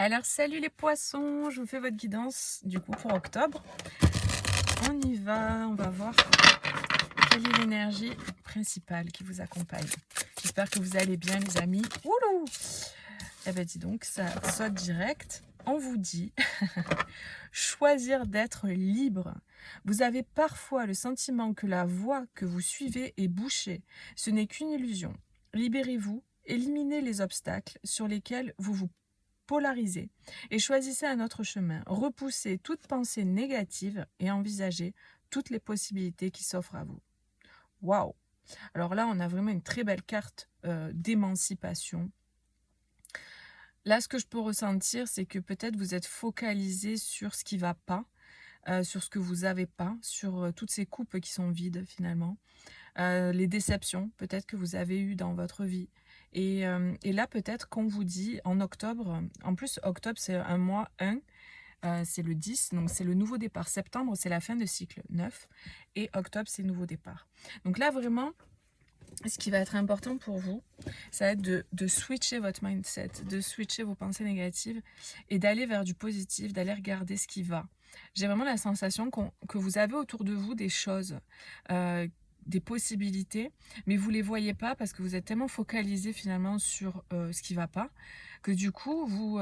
Alors salut les poissons, je vous fais votre guidance du coup pour octobre. On y va, on va voir quelle est l'énergie principale qui vous accompagne. J'espère que vous allez bien les amis. Oulou! Eh ben dis donc, ça saute direct. On vous dit choisir d'être libre. Vous avez parfois le sentiment que la voie que vous suivez est bouchée. Ce n'est qu'une illusion. Libérez-vous, éliminez les obstacles sur lesquels vous vous polarisez et choisissez un autre chemin. Repoussez toute pensée négative et envisagez toutes les possibilités qui s'offrent à vous. Waouh! Alors là, on a vraiment une très belle carte d'émancipation. Là, ce que je peux ressentir, c'est que peut-être vous êtes focalisé sur ce qui ne va pas, sur ce que vous n'avez pas, sur toutes ces coupes qui sont vides finalement, les déceptions peut-être que vous avez eues dans votre vie. Et là, peut-être qu'on vous dit en octobre, en plus, octobre, c'est un mois 1, c'est le 10, donc c'est le nouveau départ. Septembre, c'est la fin de cycle 9, et octobre, c'est le nouveau départ. Donc là, vraiment, ce qui va être important pour vous, ça va être de switcher votre mindset, de switcher vos pensées négatives et d'aller vers du positif, d'aller regarder ce qui va. J'ai vraiment la sensation que vous avez autour de vous des choses, des possibilités, mais vous ne les voyez pas parce que vous êtes tellement focalisé finalement sur ce qui ne va pas, que du coup, vous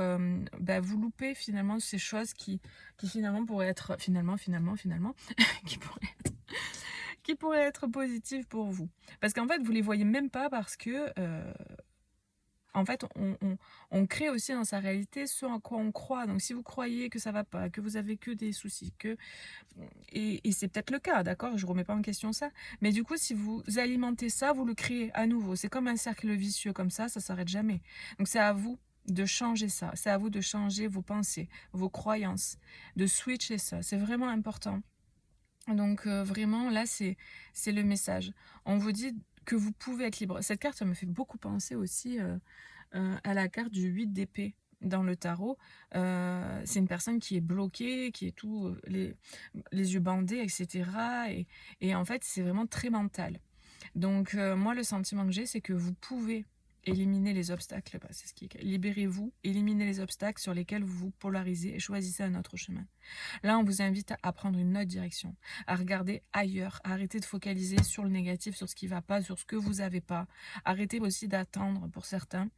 loupez finalement ces choses qui finalement pourraient être, finalement, qui pourraient qui pourraient être positives pour vous. Parce qu'en fait, vous les voyez même pas parce que, en fait, on crée aussi dans sa réalité ce en quoi on croit. Donc, si vous croyez que ça va pas, que vous avez que des soucis, et c'est peut-être le cas, d'accord? Je remets pas en question ça. Mais du coup, si vous alimentez ça, vous le créez à nouveau. C'est comme un cercle vicieux comme ça s'arrête jamais. Donc, c'est à vous de changer ça. C'est à vous de changer vos pensées, vos croyances, de switcher ça. C'est vraiment important. Donc vraiment, là, c'est le message. On vous dit que vous pouvez être libre. Cette carte, ça me fait beaucoup penser aussi à la carte du 8 d'épée dans le tarot. C'est une personne qui est bloquée, qui est tout les yeux bandés, etc. Et en fait, c'est vraiment très mental. Donc moi, le sentiment que j'ai, c'est que vous pouvez éliminer les obstacles. Bah, c'est ce qui est. Libérez-vous, éliminez les obstacles sur lesquels vous vous polarisez et choisissez un autre chemin. Là, on vous invite à prendre une autre direction, à regarder ailleurs, à arrêter de focaliser sur le négatif, sur ce qui ne va pas, sur ce que vous n'avez pas. Arrêtez aussi d'attendre pour certains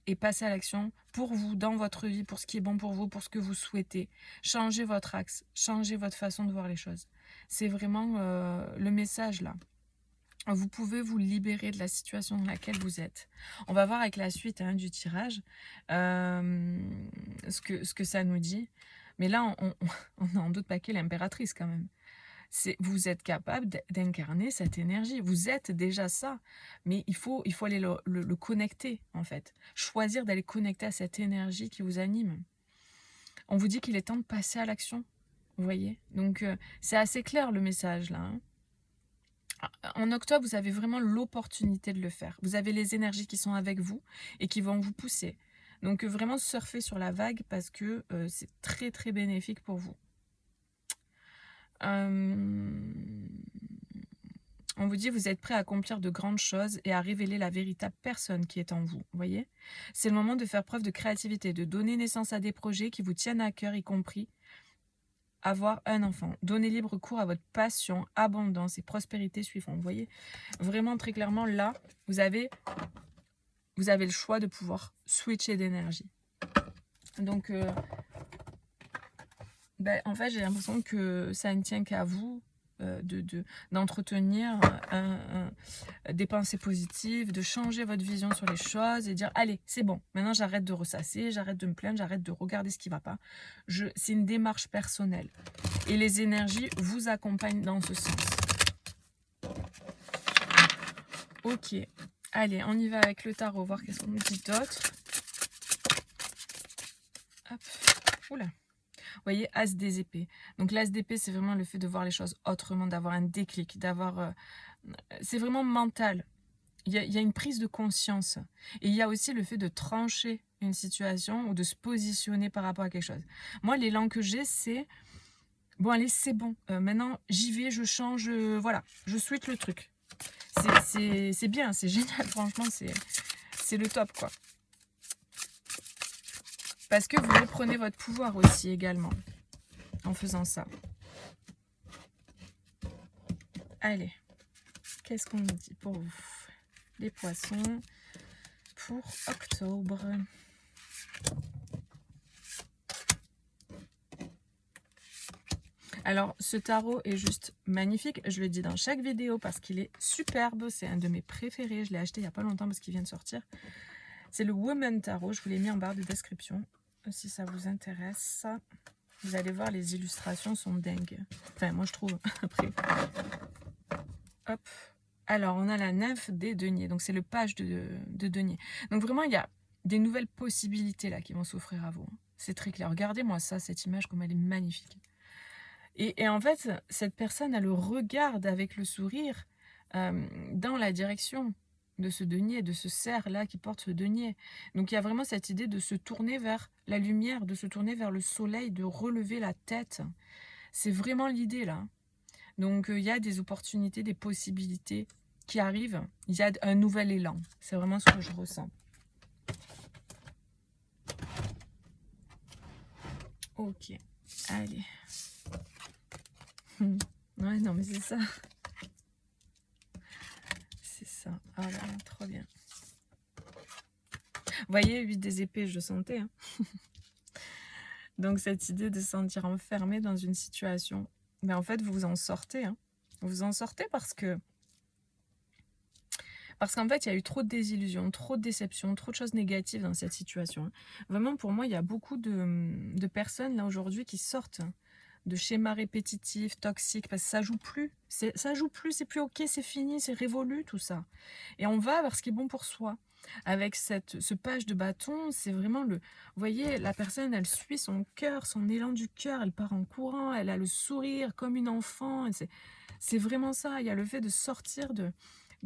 et passer à l'action pour vous, dans votre vie, pour ce qui est bon pour vous, pour ce que vous souhaitez. Changez votre axe, changez votre façon de voir les choses. C'est vraiment le message là. Vous pouvez vous libérer de la situation dans laquelle vous êtes. On va voir avec la suite du tirage ce que ça nous dit. Mais là, on a en doute paquet l'impératrice quand même. Vous êtes capable d'incarner cette énergie. Vous êtes déjà ça. Mais il faut aller le connecter, en fait. Choisir d'aller connecter à cette énergie qui vous anime. On vous dit qu'il est temps de passer à l'action. Vous voyez? Donc, c'est assez clair le message là. En octobre, vous avez vraiment l'opportunité de le faire. Vous avez les énergies qui sont avec vous et qui vont vous pousser. Donc vraiment surfer sur la vague parce que c'est très très bénéfique pour vous. On vous dit vous êtes prêt à accomplir de grandes choses et à révéler la véritable personne qui est en vous. Vous voyez? C'est le moment de faire preuve de créativité, de donner naissance à des projets qui vous tiennent à cœur, y compris avoir un enfant. Donnez libre cours à votre passion, abondance et prospérité suivant. Vous voyez, vraiment très clairement, là, vous avez le choix de pouvoir switcher d'énergie. Donc, en fait, j'ai l'impression que ça ne tient qu'à vous d'entretenir des pensées positives, de changer votre vision sur les choses et dire allez, c'est bon, maintenant j'arrête de ressasser, j'arrête de me plaindre, j'arrête de regarder ce qui ne va pas. C'est une démarche personnelle et les énergies vous accompagnent dans ce sens. Ok, allez, on y va avec le tarot, voir qu'est-ce qu'on nous dit d'autre. Hop, oula. Vous voyez, As des épées. Donc l'As d'épée, c'est vraiment le fait de voir les choses autrement, d'avoir un déclic, c'est vraiment mental. Il y a une prise de conscience. Et il y a aussi le fait de trancher une situation ou de se positionner par rapport à quelque chose. Moi, l'élan que j'ai, c'est bon, allez, c'est bon. Maintenant, j'y vais, je change, voilà, je switch le truc. C'est bien, c'est génial, franchement, c'est le top, quoi. Parce que vous reprenez votre pouvoir aussi également en faisant ça. Allez, qu'est-ce qu'on nous dit pour vous, les poissons, pour octobre? Alors, ce tarot est juste magnifique. Je le dis dans chaque vidéo parce qu'il est superbe. C'est un de mes préférés. Je l'ai acheté il n'y a pas longtemps parce qu'il vient de sortir. C'est le Woman Tarot. Je vous l'ai mis en barre de description. Si ça vous intéresse, vous allez voir, les illustrations sont dingues. Enfin, moi, je trouve. Après, hop. Alors, on a la nymphe des deniers. Donc, c'est le page de denier. Donc, vraiment, il y a des nouvelles possibilités là qui vont s'offrir à vous. C'est très clair. Regardez-moi ça, cette image, comme elle est magnifique. Et en fait, cette personne, elle le regarde avec le sourire dans la direction de ce denier, de ce cerf-là qui porte ce denier. Donc il y a vraiment cette idée de se tourner vers la lumière, de se tourner vers le soleil, de relever la tête. C'est vraiment l'idée là. Donc il y a des opportunités, des possibilités qui arrivent. Il y a un nouvel élan. C'est vraiment ce que je ressens. Ok, allez. Ouais, non, mais c'est ça. C'est ça. Ah là là, trop bien. Vous voyez, 8 des épées, je le sentais. Hein. Donc, cette idée de se sentir enfermé dans une situation, mais en fait, vous vous en sortez. Hein. Vous vous en sortez parce qu'en fait, il y a eu trop de désillusions, trop de déceptions, trop de choses négatives dans cette situation. Hein. Vraiment, pour moi, il y a beaucoup de personnes là aujourd'hui qui sortent de schémas répétitifs, toxiques, parce que ça joue plus. Ça joue plus, c'est plus ok, c'est fini, c'est révolu tout ça. Et on va vers ce qui est bon pour soi. Avec ce page de bâton, c'est vraiment le... Vous voyez, la personne, elle suit son cœur, son élan du cœur, elle part en courant, elle a le sourire comme une enfant. C'est vraiment ça, il y a le fait de sortir de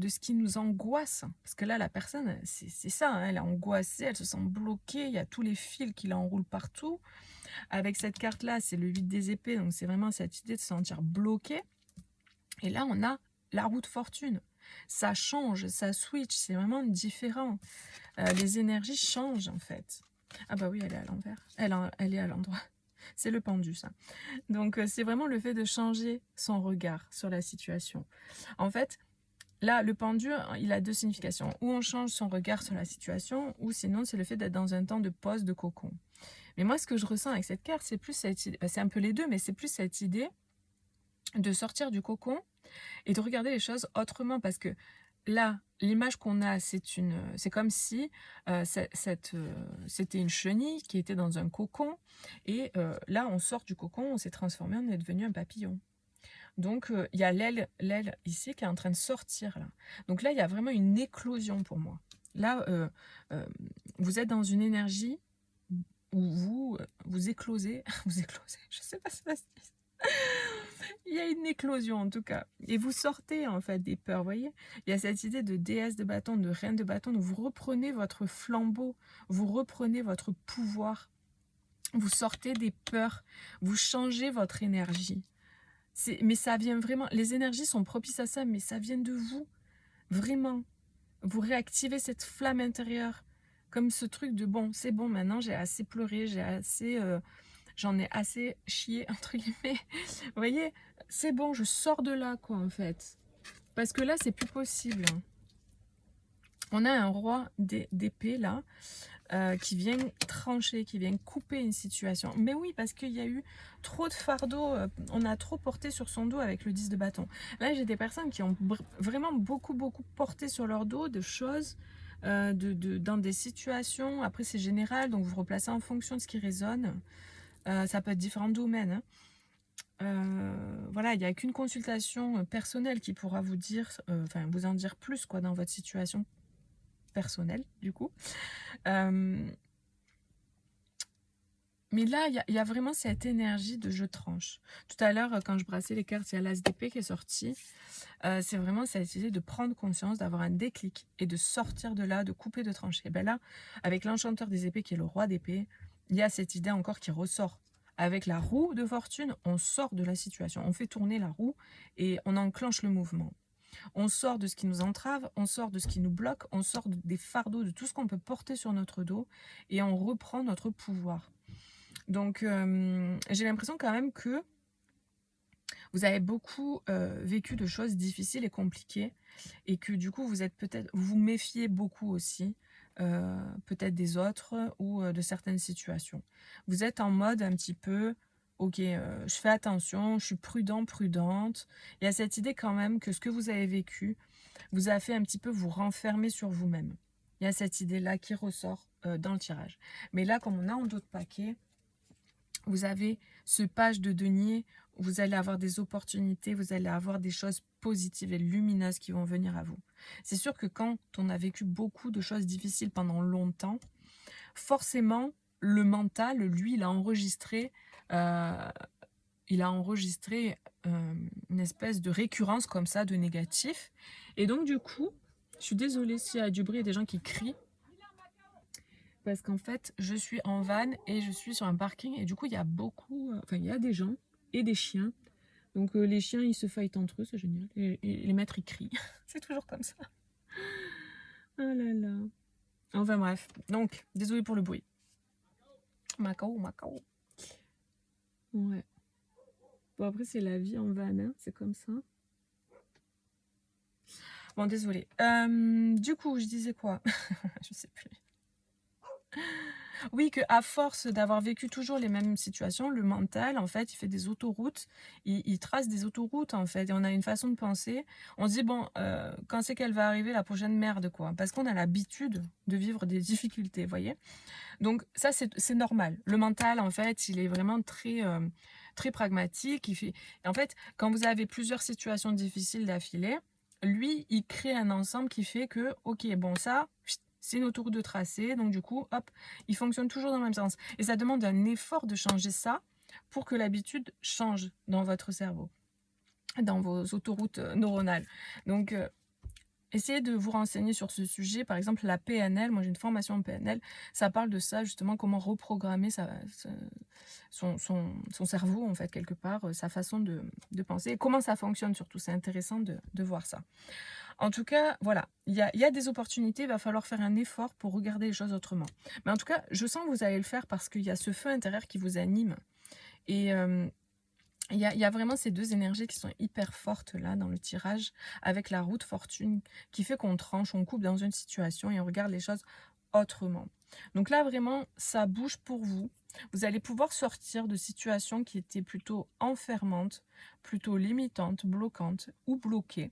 ce qui nous angoisse. Parce que là, la personne, c'est ça, hein, elle est angoissée, elle se sent bloquée, il y a tous les fils qui l'enroulent partout. Avec cette carte-là, c'est le 8 des épées, donc c'est vraiment cette idée de se sentir bloqué. Et là, on a la roue de fortune. Ça change, ça switch, c'est vraiment différent. Les énergies changent en fait. Ah bah oui, elle est à l'envers. Elle est à l'endroit. C'est le pendu, ça. Donc, c'est vraiment le fait de changer son regard sur la situation. En fait, là, le pendu, il a deux significations. Ou on change son regard sur la situation, ou sinon, c'est le fait d'être dans un temps de pause, de cocon. Mais moi, ce que je ressens avec cette carte, c'est plus cette idée, c'est un peu les deux, mais c'est plus cette idée de sortir du cocon et de regarder les choses autrement. Parce que là, l'image qu'on a, c'est comme si c'était une chenille qui était dans un cocon. Et là, on sort du cocon, on s'est transformé, on est devenu un papillon. Donc, il y a l'aile ici qui est en train de sortir. Là. Donc là, il y a vraiment une éclosion pour moi. Là, vous êtes dans une énergie où vous éclosez, vous éclosez, je sais pas si ça se dit. Il y a une éclosion en tout cas. Et vous sortez en fait des peurs, vous voyez. Il y a cette idée de déesse de bâton, de reine de bâton, où vous reprenez votre flambeau, vous reprenez votre pouvoir, vous sortez des peurs, vous changez votre énergie. Mais ça vient vraiment, les énergies sont propices à ça, mais ça vient de vous, vraiment. Vous réactivez cette flamme intérieure, comme ce truc de bon, c'est bon, maintenant j'ai assez pleuré, j'en ai assez chié, entre guillemets. Vous voyez, c'est bon, je sors de là, quoi, en fait. Parce que là, c'est plus possible. On a un roi d'épée, là, qui vient trancher, qui vient couper une situation. Mais oui, parce qu'il y a eu trop de fardeau, on a trop porté sur son dos avec le 10 de bâton. Là, j'ai des personnes qui ont vraiment beaucoup porté sur leur dos de choses, dans des situations. Après, c'est général, donc vous replacez en fonction de ce qui résonne. Ça peut être différents domaines. Voilà, il n'y a qu'une consultation personnelle qui pourra vous dire, vous en dire plus quoi, dans votre situation personnelle, du coup. Mais là, il y a vraiment cette énergie de je tranche. Tout à l'heure, quand je brassais les cartes, il y a l'As d'épée qui est sorti. C'est vraiment cette idée de prendre conscience, d'avoir un déclic et de sortir de là, de couper, de trancher. Et bien là, avec l'enchanteur des épées qui est le roi d'épée, il y a cette idée encore qui ressort. Avec la roue de fortune, on sort de la situation, on fait tourner la roue et on enclenche le mouvement. On sort de ce qui nous entrave, on sort de ce qui nous bloque, on sort des fardeaux, de tout ce qu'on peut porter sur notre dos et on reprend notre pouvoir. Donc, j'ai l'impression quand même que vous avez beaucoup vécu de choses difficiles et compliquées et que du coup, vous vous méfiez beaucoup aussi, peut-être des autres ou de certaines situations. Vous êtes en mode un petit peu, ok, je fais attention, je suis prudent, prudente. Il y a cette idée quand même que ce que vous avez vécu vous a fait un petit peu vous renfermer sur vous-même. Il y a cette idée-là qui ressort dans le tirage. Mais là, comme on a en dos de paquet, vous avez ce page de denier, vous allez avoir des opportunités, vous allez avoir des choses positives et lumineuses qui vont venir à vous. C'est sûr que quand on a vécu beaucoup de choses difficiles pendant longtemps, forcément, le mental, lui, il a enregistré, euh, une espèce de récurrence comme ça de négatif. Et donc, du coup, je suis désolée s'il y a du bruit et des gens qui crient, parce qu'en fait, je suis en van et je suis sur un parking et du coup, il y a il y a des gens et des chiens. Donc les chiens, ils se fightent entre eux, c'est génial. Et les maîtres, ils crient. C'est toujours comme ça. Oh là là. Enfin bref. Donc, désolé pour le bruit. Macao, Macao. Ouais. Bon, après, c'est la vie en van, hein, c'est comme ça. Bon, désolé. Du coup, je disais quoi? Je sais plus. Oui, qu'à force d'avoir vécu toujours les mêmes situations, le mental, en fait, il fait des autoroutes, il trace des autoroutes, en fait, et on a une façon de penser. On se dit, bon, quand c'est qu'elle va arriver la prochaine merde, quoi, parce qu'on a l'habitude de vivre des difficultés, vous voyez. Donc ça, c'est normal. Le mental, en fait, il est vraiment très pragmatique. En fait, quand vous avez plusieurs situations difficiles d'affilée, lui, il crée un ensemble qui fait que, ok, bon, ça, c'est une autoroute de tracé, donc du coup, hop, il fonctionne toujours dans le même sens. Et ça demande un effort de changer ça pour que l'habitude change dans votre cerveau, dans vos autoroutes neuronales. Donc, essayez de vous renseigner sur ce sujet. Par exemple, la PNL, moi j'ai une formation en PNL, ça parle de ça, justement, comment reprogrammer son cerveau, en fait, quelque part, sa façon de penser, et comment ça fonctionne surtout. C'est intéressant de voir ça. En tout cas, voilà, il y a des opportunités, il va falloir faire un effort pour regarder les choses autrement. Mais en tout cas, je sens que vous allez le faire parce qu'il y a ce feu intérieur qui vous anime. Et il y a vraiment ces deux énergies qui sont hyper fortes là dans le tirage, avec la roue de fortune qui fait qu'on tranche, on coupe dans une situation et on regarde les choses autrement. Donc là, vraiment, ça bouge pour vous. Vous allez pouvoir sortir de situations qui étaient plutôt enfermantes, plutôt limitantes, bloquantes ou bloquées.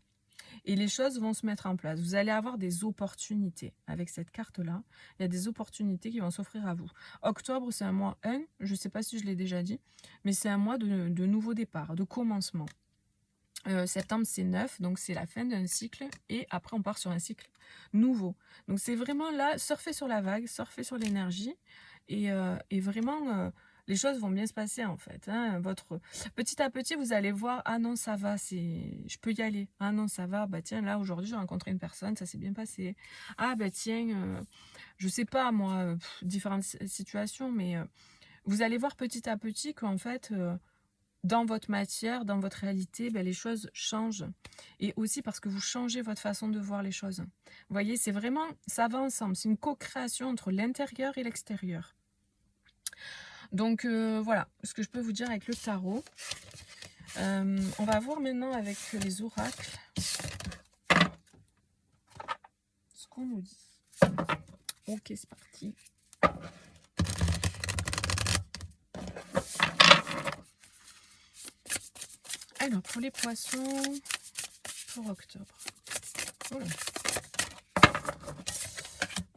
Et les choses vont se mettre en place. Vous allez avoir des opportunités. Avec cette carte-là, il y a des opportunités qui vont s'offrir à vous. Octobre, c'est un mois 1. Je ne sais pas si je l'ai déjà dit, mais c'est un mois de nouveau départ, de commencement. Septembre, c'est 9, donc c'est la fin d'un cycle. Et après, on part sur un cycle nouveau. Donc c'est vraiment là, surfer sur la vague, surfer sur l'énergie. Et vraiment... les choses vont bien se passer en fait. Hein. Petit à petit, vous allez voir, ah non, ça va, je peux y aller. Ah non, ça va, bah tiens, là aujourd'hui, j'ai rencontré une personne, ça s'est bien passé. Ah bah tiens, je sais pas moi, différentes situations, mais vous allez voir petit à petit qu'en fait, dans votre matière, dans votre réalité, les choses changent. Et aussi parce que vous changez votre façon de voir les choses. Vous voyez, c'est vraiment, ça va ensemble. C'est une co-création entre l'intérieur et l'extérieur. Donc voilà ce que je peux vous dire avec le tarot. On va voir maintenant avec les oracles ce qu'on nous dit. Ok, c'est parti. Alors pour les poissons, pour octobre. Oh là.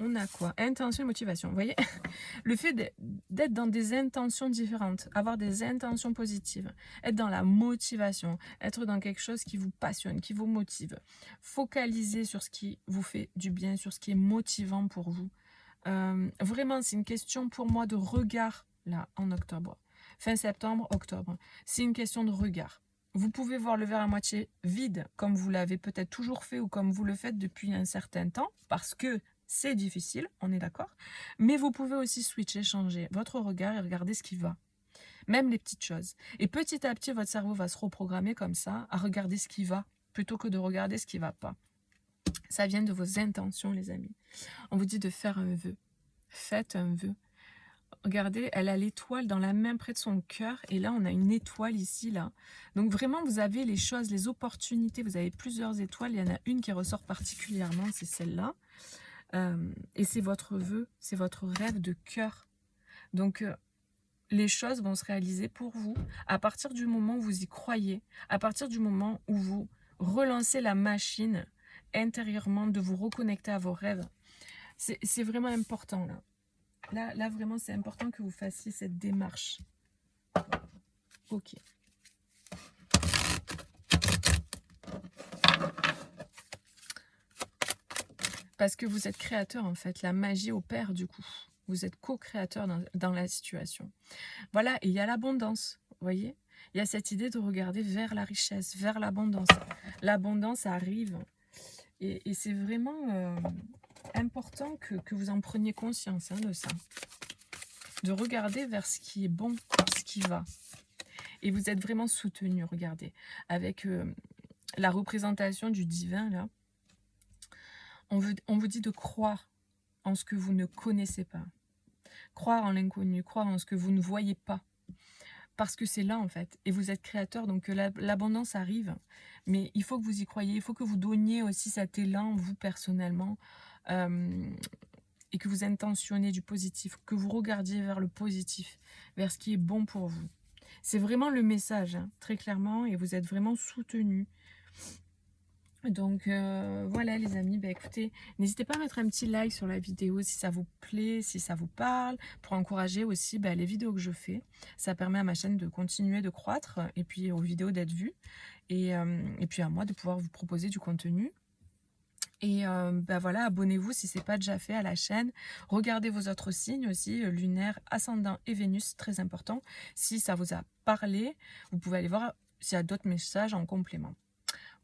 On a quoi? Intention et motivation. Vous voyez, le fait d'être dans des intentions différentes, avoir des intentions positives, être dans la motivation, être dans quelque chose qui vous passionne, qui vous motive, focaliser sur ce qui vous fait du bien, sur ce qui est motivant pour vous. Vraiment, c'est une question pour moi de regard, là, en octobre. Fin septembre, octobre. C'est une question de regard. Vous pouvez voir le verre à moitié vide, comme vous l'avez peut-être toujours fait ou comme vous le faites depuis un certain temps, parce que c'est difficile, on est d'accord. Mais vous pouvez aussi switcher, changer votre regard et regarder ce qui va. Même les petites choses. Et petit à petit, votre cerveau va se reprogrammer comme ça, à regarder ce qui va plutôt que de regarder ce qui ne va pas. Ça vient de vos intentions, les amis. On vous dit de faire un vœu. Faites un vœu. Regardez, elle a l'étoile dans la main près de son cœur. Et là, on a une étoile ici, là. Donc vraiment, vous avez les choses, les opportunités. Vous avez plusieurs étoiles. Il y en a une qui ressort particulièrement, c'est celle-là. Et c'est votre vœu, c'est votre rêve de cœur. Donc, les choses vont se réaliser pour vous à partir du moment où vous y croyez, à partir du moment où vous relancez la machine intérieurement, de vous reconnecter à vos rêves. C'est vraiment important, là. Là, vraiment, c'est important que vous fassiez cette démarche. Ok. Parce que vous êtes créateur, en fait. La magie opère, du coup. Vous êtes co-créateur dans la situation. Voilà, et il y a l'abondance, vous voyez. Il y a cette idée de regarder vers la richesse, vers l'abondance. L'abondance arrive. Et c'est vraiment important que vous en preniez conscience de ça. De regarder vers ce qui est bon, ce qui va. Et vous êtes vraiment soutenu, regardez. Avec la représentation du divin, là. On vous dit de croire en ce que vous ne connaissez pas. Croire en l'inconnu, croire en ce que vous ne voyez pas. Parce que c'est là, en fait. Et vous êtes créateur, donc l'abondance arrive. Mais il faut que vous y croyez. Il faut que vous donniez aussi cet élan, vous, personnellement. Et que vous intentionnez du positif. Que vous regardiez vers le positif. Vers ce qui est bon pour vous. C'est vraiment le message, hein, très clairement. Et vous êtes vraiment soutenu. Donc voilà les amis, bah, écoutez, n'hésitez pas à mettre un petit like sur la vidéo si ça vous plaît, si ça vous parle, pour encourager aussi les vidéos que je fais. Ça permet à ma chaîne de continuer de croître et puis aux vidéos d'être vues et puis à moi de pouvoir vous proposer du contenu. Et voilà, abonnez-vous si ce n'est pas déjà fait à la chaîne. Regardez vos autres signes aussi, lunaire, ascendant et Vénus, très important. Si ça vous a parlé, vous pouvez aller voir s'il y a d'autres messages en complément.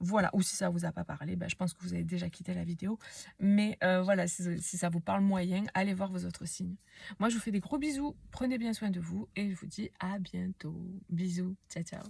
Voilà, ou si ça ne vous a pas parlé, je pense que vous avez déjà quitté la vidéo. Mais voilà, si ça vous parle moyen, allez voir vos autres signes. Moi, je vous fais des gros bisous, prenez bien soin de vous et je vous dis à bientôt. Bisous, ciao, ciao.